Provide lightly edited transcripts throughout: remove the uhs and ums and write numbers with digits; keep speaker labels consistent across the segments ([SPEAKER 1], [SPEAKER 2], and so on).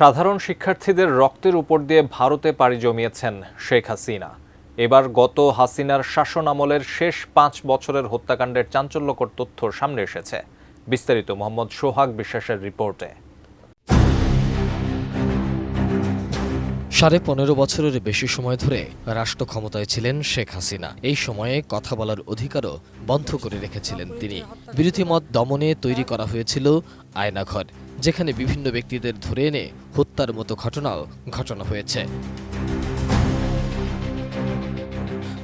[SPEAKER 1] সাধারণ শিক্ষার্থীদের রক্তের উপর দিয়ে ভারতে পাড়ি জমিয়েছেন শেখ হাসিনা। এবার গত হাসিনার শাসন আমলের শেষ ৫ বছরের হত্যাকাণ্ডের চাঞ্চল্যকর তথ্য সামনে এসেছে। বিস্তারিত মোহাম্মদ সোহাগ বিশ্বাসের রিপোর্টে।
[SPEAKER 2] ১৫.৫ বছরের বেশি সময় ধরে রাষ্ট্র ক্ষমতায় ছিলেন শেখ হাসিনা। এই সময়ে কথা বলার অধিকারও বন্ধ করে রেখেছিলেন তিনি। বিরোধী মত দমনে তৈরি করা হয়েছিল আয়নাঘর, যেখানে বিভিন্ন ব্যক্তিদের ধরে এনে হত্যার মতো ঘটনাও ঘটানো হয়েছে।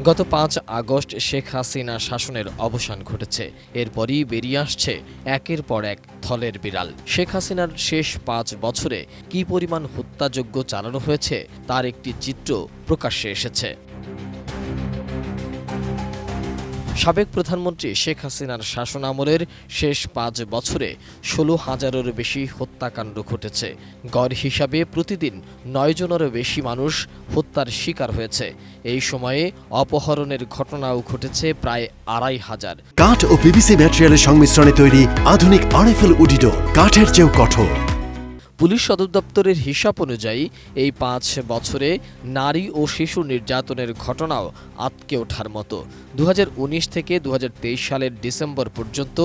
[SPEAKER 2] গত ৫ আগস্ট শেখ হাসিনা শাসনের অবসান ঘটেছে। এরপরই বেরিয়ে আসছে একের পর এক থলের বিড়াল। শেখ হাসিনার শেষ ৫ বছরে কী পরিমাণ হত্যাযজ্ঞ চালানো হয়েছে তার একটি চিত্র প্রকাশ্যে এসেছে। সাবেক প্রধানমন্ত্রী শেখ হাসিনার শাসন আমলের শেষ ৫ বছরে ১৬,০০০-এরও বেশি হত্যাকাণ্ড ঘটেছে। গড় হিসাবে প্রতিদিন ৯ জনেরও বেশি মানুষ হত্যার শিকার হয়েছে। এই সময়ে অপহরণের ঘটনাও ঘটেছে প্রায় ২৫০০।
[SPEAKER 3] কাঠ ও পিভিসি ম্যাটেরিয়ালের সংমিশ্রণে তৈরি আধুনিক আরএফএল উডিডোর, কাঠের চেয়েও কঠোর।
[SPEAKER 2] পুলিশ সদর দপ্তরের হিসাব অনুযায়ী এই ৫ বছরে নারী ও শিশু নির্যাতনের ঘটনাও আঁতকে ওঠার মতো। ২০১৯ থেকে ২০২৩ সালের ডিসেম্বর পর্যন্ত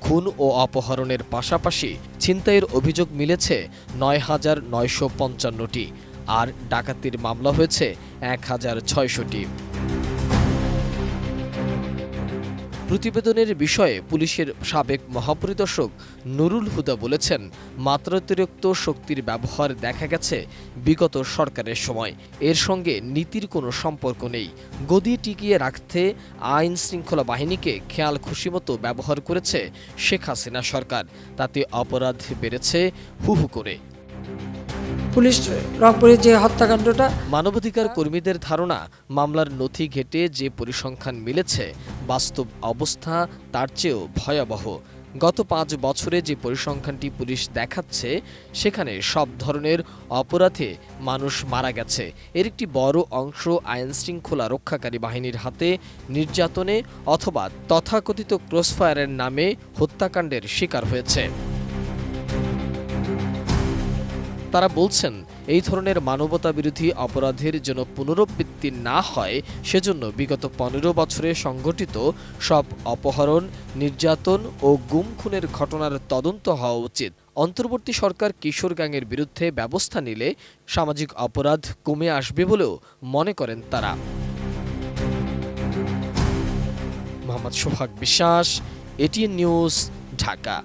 [SPEAKER 2] খুন ও অপহরণের পাশাপাশি ছিনতাইয়ের অভিযোগ মিলেছে ৯,৯৫৫টি, আর ডাকাতির মামলা হয়েছে ১,৬০০টি। প্রতিবেদনের বিষয়ে পুলিশের সাবেক মহাপরিদর্শক নুরুল হুদা বলেছেন, মাত্রাতিরিক্ত শক্তির ব্যবহার দেখা গেছে বিগত সরকারের সময়। এর সঙ্গে নীতির কোনো সম্পর্ক নেই। গদি টিকিয়ে রাখতে আইন শৃঙ্খলা বাহিনীকে খেয়াল খুশিমতো ব্যবহার করেছে শেখ হাসিনা সরকার। তাতে অপরাধ বেড়েছে হু হু করে।
[SPEAKER 4] পুলিশ রংপুরের যে হত্যাকাণ্ডটা,
[SPEAKER 2] মানবাধিকার কর্মীদের ধারণা, মামলার নথি ঘেঁটে যে পরিসংখ্যান মিলেছে বাস্তব অবস্থা তার চেয়েও ভয়াবহ। গত ৫ বছরে যে পরিসংখ্যানটি পুলিশ দেখাচ্ছে, সেখানে সব ধরনের অপরাধে মানুষ মারা গেছে। এর একটি বড় অংশ আইন শৃঙ্খলা রক্ষাকারী বাহিনীর হাতে নির্যাতনে অথবা তথাকথিত ক্রসফায়ারের নামে হত্যাকাণ্ডের শিকার হয়েছে। তারা বলছেন, এই ধরনের মানবতাবিরোধী অপরাধের যেন পুনরাবৃত্তি না হয়, সেজন্য বিগত ১৫ বছরে সংঘটিত সব অপহরণ, নির্যাতন ও গুম খুনের ঘটনার তদন্ত হওয়া উচিত। অন্তর্বর্তী সরকার কিশোর গ্যাংয়ের বিরুদ্ধে ব্যবস্থা নিলে সামাজিক অপরাধ কমে আসবে বলেও মনে করেন তারা। মোহাম্মদ সোহাগ বিশ্বাস, এটিএন নিউজ, ঢাকা।